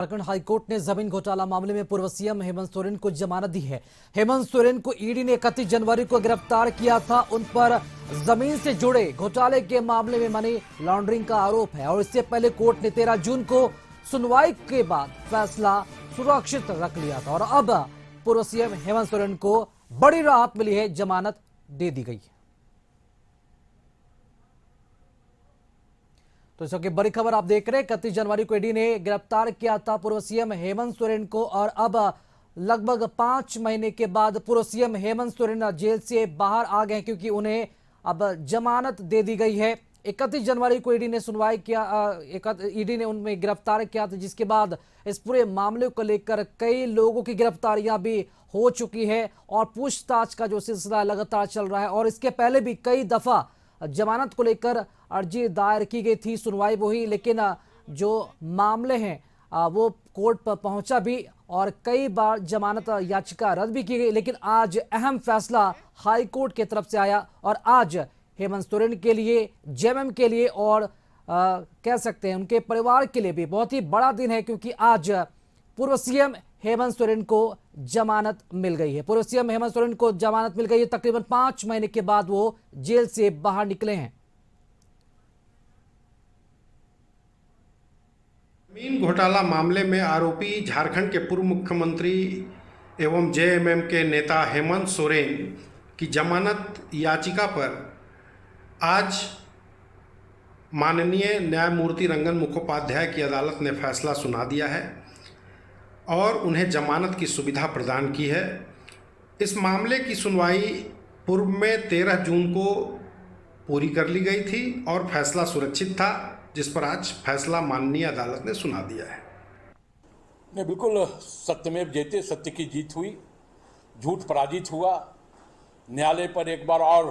Jharkhand high court ने जमीन घोटाला मामले में पूर्व सीएम हेमंत सोरेन को जमानत दी है। हेमंत सोरेन को ईडी ने 31 जनवरी को गिरफ्तार किया था। उन पर जमीन से जुड़े घोटाले के मामले में मनी लॉन्ड्रिंग का आरोप है और इससे पहले कोर्ट ने 13 जून को सुनवाई के बाद फैसला सुरक्षित रख लिया था और अब पूर्व सीएम हेमंत सोरेन को बड़ी राहत मिली है, जमानत दे दी गई है। तो इस वक्त बड़ी खबर आप देख रहे हैं। 31 जनवरी को ईडी ने गिरफ्तार किया था पूर्व सीएम हेमंत सोरेन को और अब लगभग 5 महीने के बाद पूर्व सीएम हेमंत सोरेन जेल से बाहर आ गए क्योंकि उन्हें अब जमानत दे दी गई है। 31 जनवरी को ईडी ने सुनवाई किया, ईडी ने उनमें गिरफ्तार किया था, जिसके बाद इस पूरे मामले को लेकर कई लोगों की गिरफ्तारियां भी हो चुकी है और पूछताछ का जो सिलसिला लगातार चल रहा है। और इसके पहले भी कई दफा जमानत को लेकर अर्जी दायर की गई थी, सुनवाई वो हुई, लेकिन जो मामले हैं वो कोर्ट पर पहुंचा भी और कई बार जमानत याचिका रद्द भी की गई। लेकिन आज अहम फैसला हाई कोर्ट की तरफ से आया और आज हेमंत सोरेन के लिए, जेएमएम के लिए और कह सकते हैं उनके परिवार के लिए भी बहुत ही बड़ा दिन है क्योंकि आज पूर्व सीएम हेमंत सोरेन को जमानत मिल गई है। पूर्व सीएम हेमंत सोरेन को जमानत मिल गई है। तकरीबन 5 महीने के बाद वो जेल से बाहर निकले हैं। जमीन घोटाला मामले में आरोपी झारखंड के पूर्व मुख्यमंत्री एवं जेएमएम के नेता हेमंत सोरेन की जमानत याचिका पर आज माननीय न्यायमूर्ति रंजन मुखोपाध्याय की अदालत ने फैसला सुना दिया है और उन्हें जमानत की सुविधा प्रदान की है। इस मामले की सुनवाई पूर्व में 13 जून को पूरी कर ली गई थी और फैसला सुरक्षित था, जिस पर आज फैसला माननीय अदालत ने सुना दिया है। नहीं, बिल्कुल सत्यमेव जयते, सत्य की जीत हुई, झूठ पराजित हुआ। न्यायालय पर एक बार और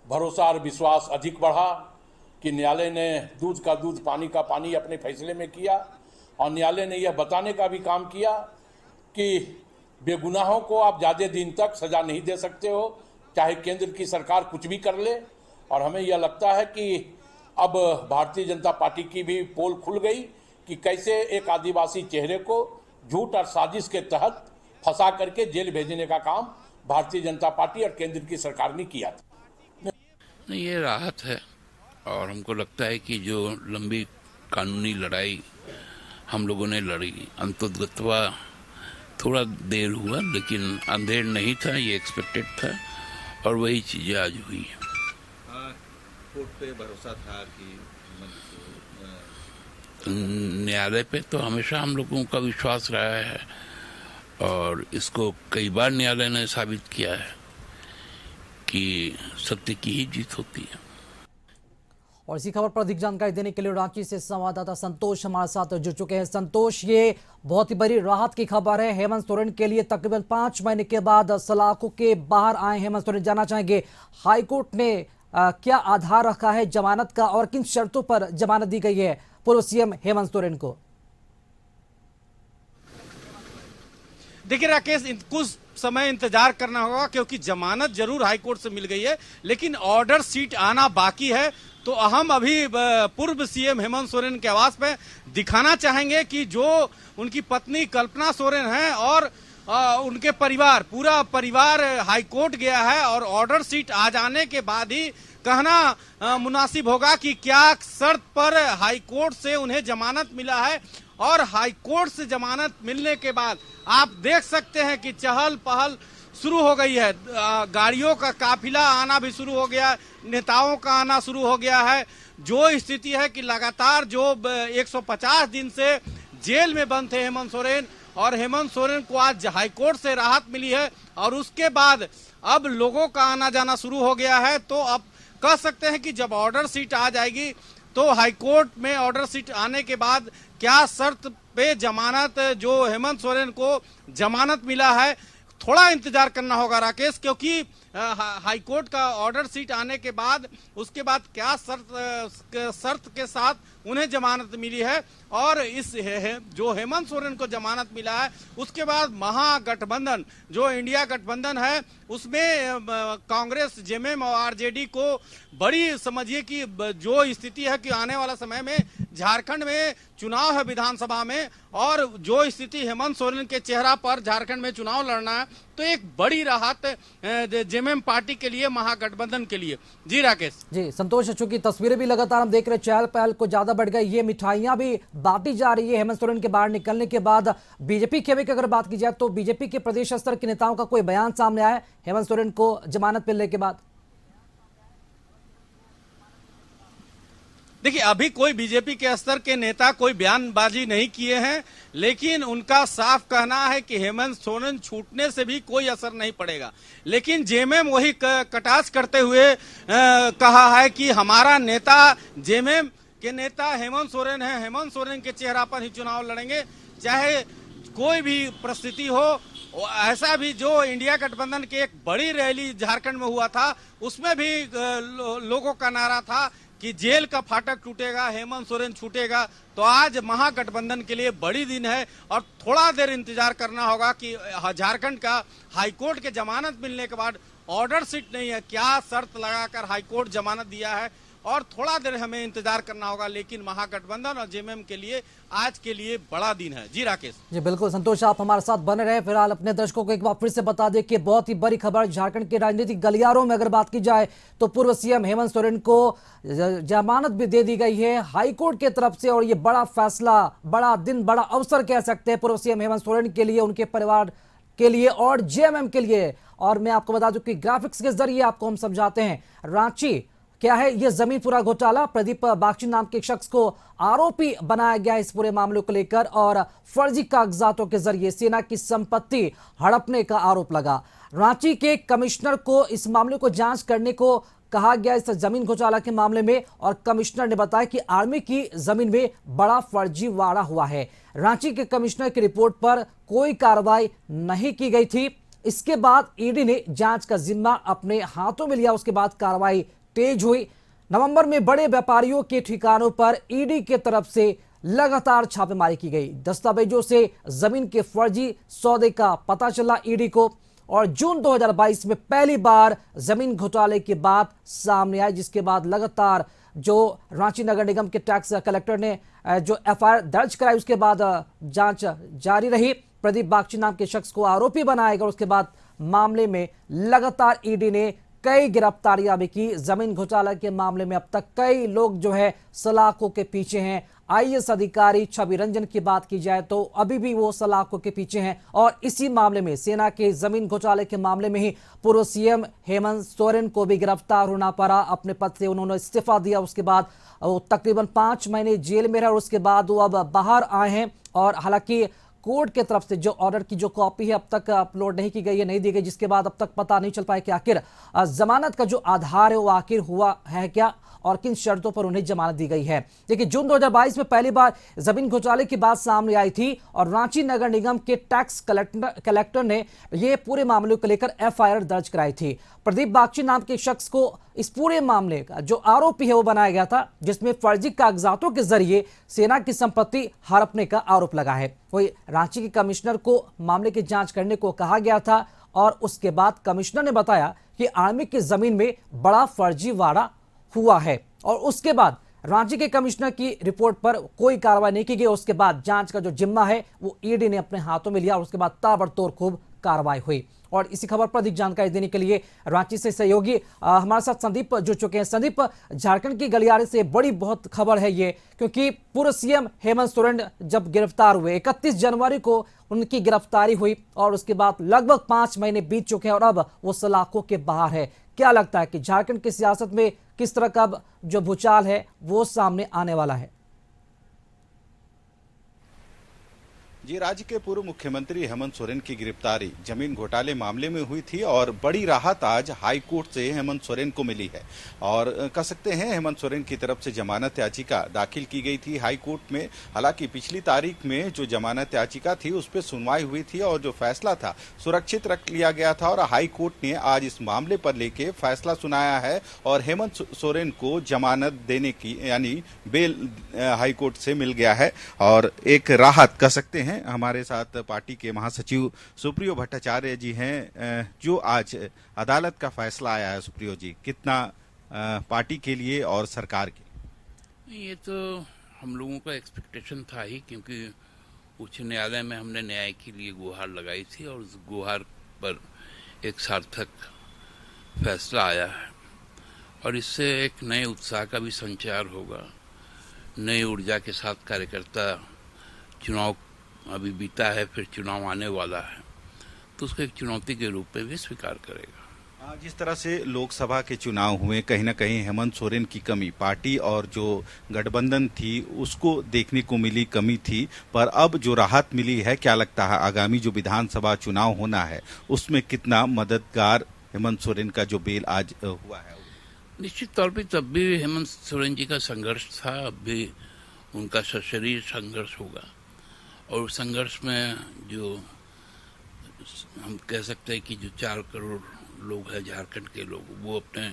भरोसा और विश्वास अधिक बढ़ा कि न्यायालय ने दूध का दूध पानी का पानी अपने फैसले में किया और न्यायालय ने यह बताने का भी काम किया कि बेगुनाहों को आप ज़्यादा दिन तक सजा नहीं दे सकते हो, चाहे केंद्र की सरकार कुछ भी कर ले। और हमें यह लगता है कि अब भारतीय जनता पार्टी की भी पोल खुल गई कि कैसे एक आदिवासी चेहरे को झूठ और साजिश के तहत फंसा करके जेल भेजने का काम भारतीय जनता पार्टी और केंद्र की सरकार ने किया था। नहीं, ये राहत है और हमको लगता है कि जो लंबी कानूनी लड़ाई हम लोगों ने लड़ी, अंततः थोड़ा देर हुआ लेकिन अंधेर नहीं था, ये एक्सपेक्टेड था और वही चीज़ें आज हुई है। कोर्ट पे भरोसा था कि न्यायालय पे तो हमेशा हम लोगों का विश्वास रहा है और इसको कई बार न्यायालय ने साबित किया है कि सत्य की ही जीत होती है। और इसी खबर पर अधिक जानकारी देने के लिए रांची से संवाददाता संतोष हमारे साथ जुड़ चुके हैं। संतोष, ये बहुत ही बड़ी राहत की खबर है हेमंत सोरेन के लिए। तकरीबन 5 महीने के बाद सलाखों के बाहर आए हेमंत सोरेन। जानना चाहेंगे हाईकोर्ट ने क्या आधार रखा है जमानत का और किन शर्तों पर जमानत दी गई है पूर्व सीएम हेमंत सोरेन को? देखिए राकेश, कुछ समय इंतजार करना होगा क्योंकि जमानत जरूर हाईकोर्ट से मिल गई है लेकिन ऑर्डर शीट आना बाकी है। तो हम अभी पूर्व सीएम हेमंत सोरेन के आवास पे दिखाना चाहेंगे कि जो उनकी पत्नी कल्पना सोरेन है और उनके परिवार, पूरा परिवार हाईकोर्ट गया है और ऑर्डर शीट आ जाने के बाद ही कहना मुनासिब होगा कि क्या शर्त पर हाईकोर्ट से उन्हें जमानत मिला है। और हाईकोर्ट से जमानत मिलने के बाद आप देख सकते हैं कि चहल पहल शुरू हो गई है, गाड़ियों का काफिला आना भी शुरू हो गया, नेताओं का आना शुरू हो गया है। जो स्थिति है कि लगातार जो 150 दिन से जेल में बंद थे हेमंत सोरेन और हेमंत सोरेन को आज हाईकोर्ट से राहत मिली है और उसके बाद अब लोगों का आना जाना शुरू हो गया है। तो अब कह सकते हैं कि जब ऑर्डर शीट आ जाएगी तो हाईकोर्ट में ऑर्डर शीट आने के बाद क्या शर्त पे जमानत, जो हेमंत सोरेन को जमानत मिला है, थोड़ा इंतजार करना होगा राकेश, क्योंकि हाईकोर्ट का ऑर्डर शीट आने के बाद उसके बाद क्या शर्त के साथ उन्हें जमानत मिली है। और इस जो हेमंत सोरेन को जमानत मिला है, उसके बाद महागठबंधन जो इंडिया गठबंधन है उसमें कांग्रेस, जेएमएम और आरजेडी को बड़ी समझिए कि जो स्थिति है कि आने वाला समय में झारखंड में चुनाव है विधानसभा में, और जो स्थिति हेमंत सोरेन के चेहरा पर झारखंड में चुनाव लड़ना है, तो एक बड़ी राहत जेएमएम पार्टी के लिए, महागठबंधन के लिए। जी राकेश। जी संतोष, चूंकि तस्वीरें भी लगातार हम देख रहे हैं, चहल पहल को ज्यादा बढ़ गई, ये मिठाइयां भी बांटी जा रही है हेमंत सोरेन के बाहर निकलने के बाद। बीजेपी के की अगर बात की जाए तो बीजेपी के प्रदेश स्तर के नेताओं का कोई बयान सामने आया हेमंत सोरेन को जमानत मिलने के बाद? देखिए, अभी कोई बीजेपी के स्तर के नेता कोई बयानबाजी नहीं किए हैं, लेकिन उनका साफ कहना है कि हेमंत सोरेन छूटने से भी कोई असर नहीं पड़ेगा। लेकिन जेएमएम वही कटाक्ष करते हुए कहा है कि हमारा नेता, जेएमएम के नेता हेमंत सोरेन है, हेमंत सोरेन के चेहरा पर ही चुनाव लड़ेंगे, चाहे कोई भी परिस्थिति हो। ऐसा भी जो इंडिया गठबंधन की एक बड़ी रैली झारखंड में हुआ था, उसमें भी लोगों का नारा था कि जेल का फाटक टूटेगा, हेमंत सोरेन छूटेगा। तो आज महागठबंधन के लिए बड़ी दिन है और थोड़ा देर इंतजार करना होगा कि झारखंड का हाईकोर्ट के जमानत मिलने के बाद, ऑर्डर सीट नहीं है, क्या शर्त लगाकर हाईकोर्ट जमानत दिया है, और थोड़ा देर हमें इंतजार करना होगा। लेकिन महागठबंधन और जेएमएम के लिए आज के लिए बड़ा दिन है। जी राकेश। जी बिल्कुल संतोष, आप हमारे साथ बने रहे। फिलहाल अपने दर्शकों को एक बार फिर से बता दें कि बहुत ही बड़ी खबर झारखंड के राजनीतिक गलियारों में अगर बात की जाए तो पूर्व सीएम हेमंत सोरेन को जमानत भी दे दी गई है हाईकोर्ट की तरफ से। और ये बड़ा फैसला, बड़ा दिन, बड़ा अवसर कह सकते हैं पूर्व सीएम हेमंत सोरेन के लिए, उनके परिवार के लिए और जेएमएम के लिए। और मैं आपको बता दूं कि ग्राफिक्स के जरिए आपको हम समझाते हैं रांची क्या है ये जमीनपुरा घोटाला। प्रदीप बागची नाम के शख्स को आरोपी बनाया गया इस पूरे मामले को लेकर, और फर्जी कागजातों के जरिए सेना की संपत्ति हड़पने का आरोप लगा। रांची के कमिश्नर को इस मामले को जांच करने को कहा गया इस जमीन घोटाला के मामले में, और कमिश्नर ने बताया कि आर्मी की जमीन में बड़ा फर्जीवाड़ा हुआ है। रांची के कमिश्नर की रिपोर्ट पर कोई कार्रवाई नहीं की गई थी। इसके बाद ईडी ने जांच का जिम्मा अपने हाथों में लिया, उसके बाद कार्रवाई तेज हुई। नवंबर में बड़े व्यापारियों के ठिकानों पर ईडी के तरफ से लगातार छापेमारी की गई। दस्तावेजों से जमीन के फर्जी सौदे का पता चला ईडी को, और जून 2022 में पहली बार जमीन घोटाले की बात सामने आई, जिसके बाद लगातार जो रांची नगर निगम के टैक्स कलेक्टर ने जो एफआईआर दर्ज कराई, उसके बाद जांच जारी रही। प्रदीप बागची नाम के शख्स को आरोपी बनाया गया। उसके बाद मामले में लगातार ईडी ने कई गिरफ्तारियां भी की। जमीन घोटाला के मामले में अब तक कई लोग जो है सलाखों के पीछे हैं। आईएएस अधिकारी छवि रंजन की बात की जाए तो अभी भी वो सलाखों के पीछे हैं। और इसी मामले में, सेना के जमीन घोटाले के मामले में ही पूर्व सीएम हेमंत सोरेन को भी गिरफ्तार होना पड़ा। अपने पद से उन्होंने इस्तीफा दिया, उसके बाद वो तकरीबन 5 महीने जेल में रहे, और उसके बाद वो अब बाहर आए हैं। और हालांकि कोर्ट के तरफ से जो ऑर्डर की जो कॉपी है अब तक अपलोड नहीं की गई है, नहीं दी गई, जिसके बाद अब तक पता नहीं चल पाया कि आखिर जमानत का जो आधार है वो आखिर हुआ है क्या, और किन शर्तों पर उन्हें जमानत दी गई है। देखिए, जून 2022 में पहली बार जमीन घोटाले की बात सामने आई थी, और रांची नगर निगम के टैक्स कलेक्टर ने यह पूरे मामले को लेकर एफआईआर दर्ज कराई थी। प्रदीप बागची नाम के शख्स को इस पूरे मामले का जो आरोपी है वो बनाया गया था, जिसमें फर्जी कागजातों के जरिए सेना की संपत्ति हड़पने का आरोप लगा है। वही रांची के कमिश्नर को मामले की जांच करने को कहा गया था, और उसके बाद कमिश्नर ने बताया कि आर्मी की जमीन में बड़ा फर्जीवाड़ा हुआ है। और उसके बाद रांची के कमिश्नर की रिपोर्ट पर कोई कार्रवाई नहीं की गई। उसके बाद जांच का जो जिम्मा है वो ईडी ने अपने हाथों में लिया, और उसके बाद ताबड़तोड़ खूब कार्रवाई हुई। और इसी खबर पर अधिक जानकारी देने के लिए रांची से सहयोगी हमारे साथ संदीप जुड़ चुके हैं। संदीप, झारखंड की गलियारे से बड़ी बहुत खबर है ये, क्योंकि पूर्व सीएम हेमंत सोरेन जब गिरफ्तार हुए 31 जनवरी को उनकी गिरफ्तारी हुई, और उसके बाद लगभग 5 महीने बीत चुके हैं, और अब वो सलाखों के बाहर है। क्या लगता है कि झारखंड की सियासत में किस तरह का जो भूचाल है वो सामने आने वाला है? जी, राज्य के पूर्व मुख्यमंत्री हेमंत सोरेन की गिरफ्तारी जमीन घोटाले मामले में हुई थी और बड़ी राहत आज हाई कोर्ट से हेमंत सोरेन को मिली है। और कह सकते हैं हेमंत सोरेन की तरफ से जमानत याचिका दाखिल की गई थी हाई कोर्ट में। हालांकि पिछली तारीख में जो जमानत याचिका थी उस पर सुनवाई हुई थी और जो फैसला था सुरक्षित रख लिया गया था और हाई कोर्ट ने आज इस मामले पर लेके फैसला सुनाया है और हेमंत सोरेन को जमानत देने की यानी बेल हाई कोर्ट से मिल गया है और एक राहत कह सकते हैं। हमारे साथ पार्टी के महासचिव सुप्रियो भट्टाचार्य जी हैं जो आज अदालत का फैसला आया है। सुप्रियो जी, कितना पार्टी के लिए और सरकार के लिए? ये तो हम लोगों का एक्सपेक्टेशन था ही, क्योंकि उच्च न्यायालय में हमने न्याय के लिए गुहार लगाई थी और उस गुहार पर एक सार्थक फैसला आया है और इससे एक नए उत्साह का भी संचार होगा। नई ऊर्जा के साथ कार्यकर्ता, चुनाव अभी बीता है, फिर चुनाव आने वाला है, तो उसको एक चुनौती के रूप में भी स्वीकार करेगा। जिस तरह से लोकसभा के चुनाव हुए, कहीं ना कहीं हेमंत सोरेन की कमी पार्टी और जो गठबंधन थी उसको देखने को मिली, कमी थी, पर अब जो राहत मिली है, क्या लगता है आगामी जो विधानसभा चुनाव होना है उसमें कितना मददगार हेमंत सोरेन का जो बेल आज हुआ है? निश्चित तौर पे तब भी हेमंत सोरेन जी का संघर्ष था, अब भी उनका सशरीर संघर्ष होगा और उस संघर्ष में जो हम कह सकते हैं कि जो 4 करोड़ लोग हैं झारखंड के लोग, वो अपने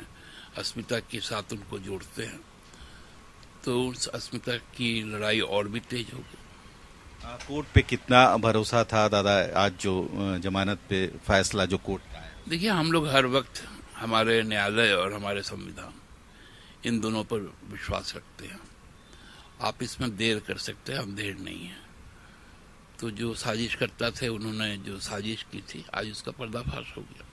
अस्मिता के साथ उनको जोड़ते हैं, तो उस अस्मिता की लड़ाई और भी तेज होगी। कोर्ट पे कितना भरोसा था दादा आज जो जमानत पे फैसला जो कोर्ट का है? देखिए, हम लोग हर वक्त हमारे न्यायालय और हमारे संविधान इन दोनों पर विश्वास रखते हैं। आप इसमें देर कर सकते हैं, हम देर नहीं है। तो जो साजिश करता थे, उन्होंने जो साजिश की थी, आज उसका पर्दाफाश हो गया।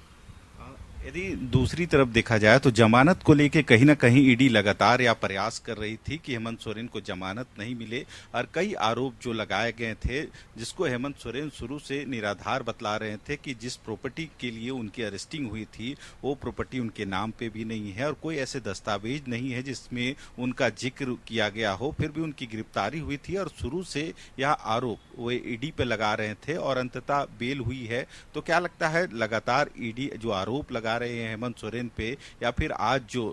यदि दूसरी तरफ देखा जाए तो जमानत को लेके कहीं ना कहीं ईडी लगातार या प्रयास कर रही थी कि हेमंत सोरेन को जमानत नहीं मिले और कई आरोप जो लगाए गए थे जिसको हेमंत सोरेन शुरू से निराधार बतला रहे थे कि जिस प्रॉपर्टी के लिए उनकी अरेस्टिंग हुई थी वो प्रॉपर्टी उनके नाम पे भी नहीं है और कोई ऐसे दस्तावेज नहीं है जिसमें उनका जिक्र किया गया हो। फिर भी उनकी गिरफ्तारी हुई थी और शुरू से यह आरोप वो ईडी पे लगा रहे थे और अंततः बेल हुई है। तो क्या लगता है लगातार ईडी जो आरोप लगा रहे हैं हेमंत सोरेन पे या फिर आज जो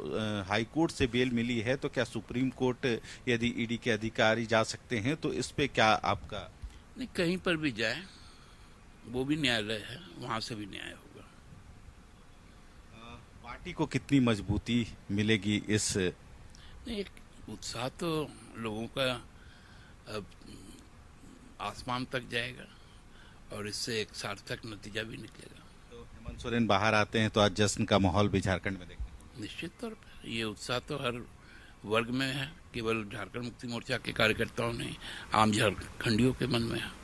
हाई कोर्ट से बेल मिली है, तो क्या सुप्रीम कोर्ट यदि ईडी के अधिकारी जा सकते हैं तो इस पे क्या आपका? नहीं, कहीं पर भी जाए वो भी न्यायालय है, वहां से भी न्याय होगा। पार्टी को कितनी मजबूती मिलेगी इस? नहीं, एक उत्साह तो लोगों का अब आसमान तक जाएगा और इससे एक सार्थक नतीजा भी निकलेगा। हेमंत सोरेन बाहर आते हैं तो आज जश्न का माहौल भी झारखंड में देखने को? निश्चित तौर पर ये उत्साह तो हर वर्ग में है, केवल झारखंड मुक्ति मोर्चा के कार्यकर्ताओं नहीं, आम झारखंडियों के मन में है।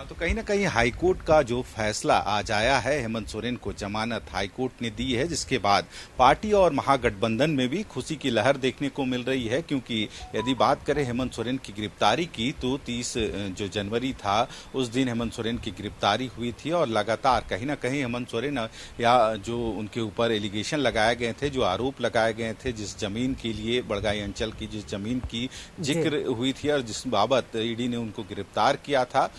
तो कहीं ना कहीं हाईकोर्ट का जो फैसला आज आया है, हेमंत सोरेन को जमानत हाईकोर्ट ने दी है, जिसके बाद पार्टी और महागठबंधन में भी खुशी की लहर देखने को मिल रही है। क्योंकि यदि बात करें हेमंत सोरेन की गिरफ्तारी की तो 30 जो जनवरी था उस दिन हेमंत सोरेन की गिरफ्तारी हुई थी और लगातार कहीं ना कहीं हेमंत सोरेन या जो उनके ऊपर एलिगेशन लगाए गए थे, जो आरोप लगाए गए थे, जिस जमीन के लिए बड़गाई अंचल की जिस जमीन की जिक्र हुई थी और जिस बाबत ईडी ने उनको गिरफ्तार किया था,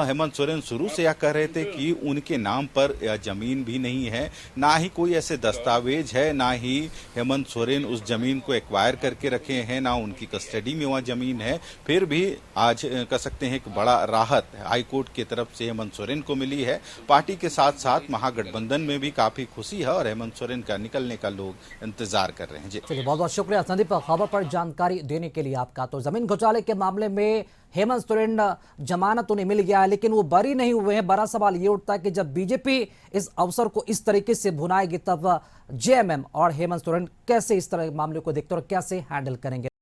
हेमंत सोरेन शुरू से यह कह रहे थे कि उनके नाम पर जमीन भी नहीं है, ना ही कोई ऐसे दस्तावेज है, ना ही हेमंत सोरेन उस जमीन को एक्वायर करके रखे हैं, ना उनकी कस्टडी में वह जमीन है। फिर भी आज कह सकते हैं एक बड़ा राहत हाईकोर्ट की तरफ से हेमंत सोरेन को मिली है। पार्टी के साथ साथ महागठबंधन में भी काफी खुशी है और हेमंत सोरेन का निकलने का लोग इंतजार कर रहे हैं। जी चलिए, बहुत बहुत शुक्रिया संदीप खबर पर जानकारी देने के लिए आपका। तो जमीन घोटाले के मामले में हेमंत सोरेन जमानत उन्हें मिल गया है, लेकिन वो बरी नहीं हुए हैं। बड़ा सवाल ये उठता है कि जब बीजेपी इस अवसर को इस तरीके से भुनाएगी तब जेएमएम और हेमंत सोरेन कैसे इस तरह के मामले को देखते और कैसे हैंडल करेंगे।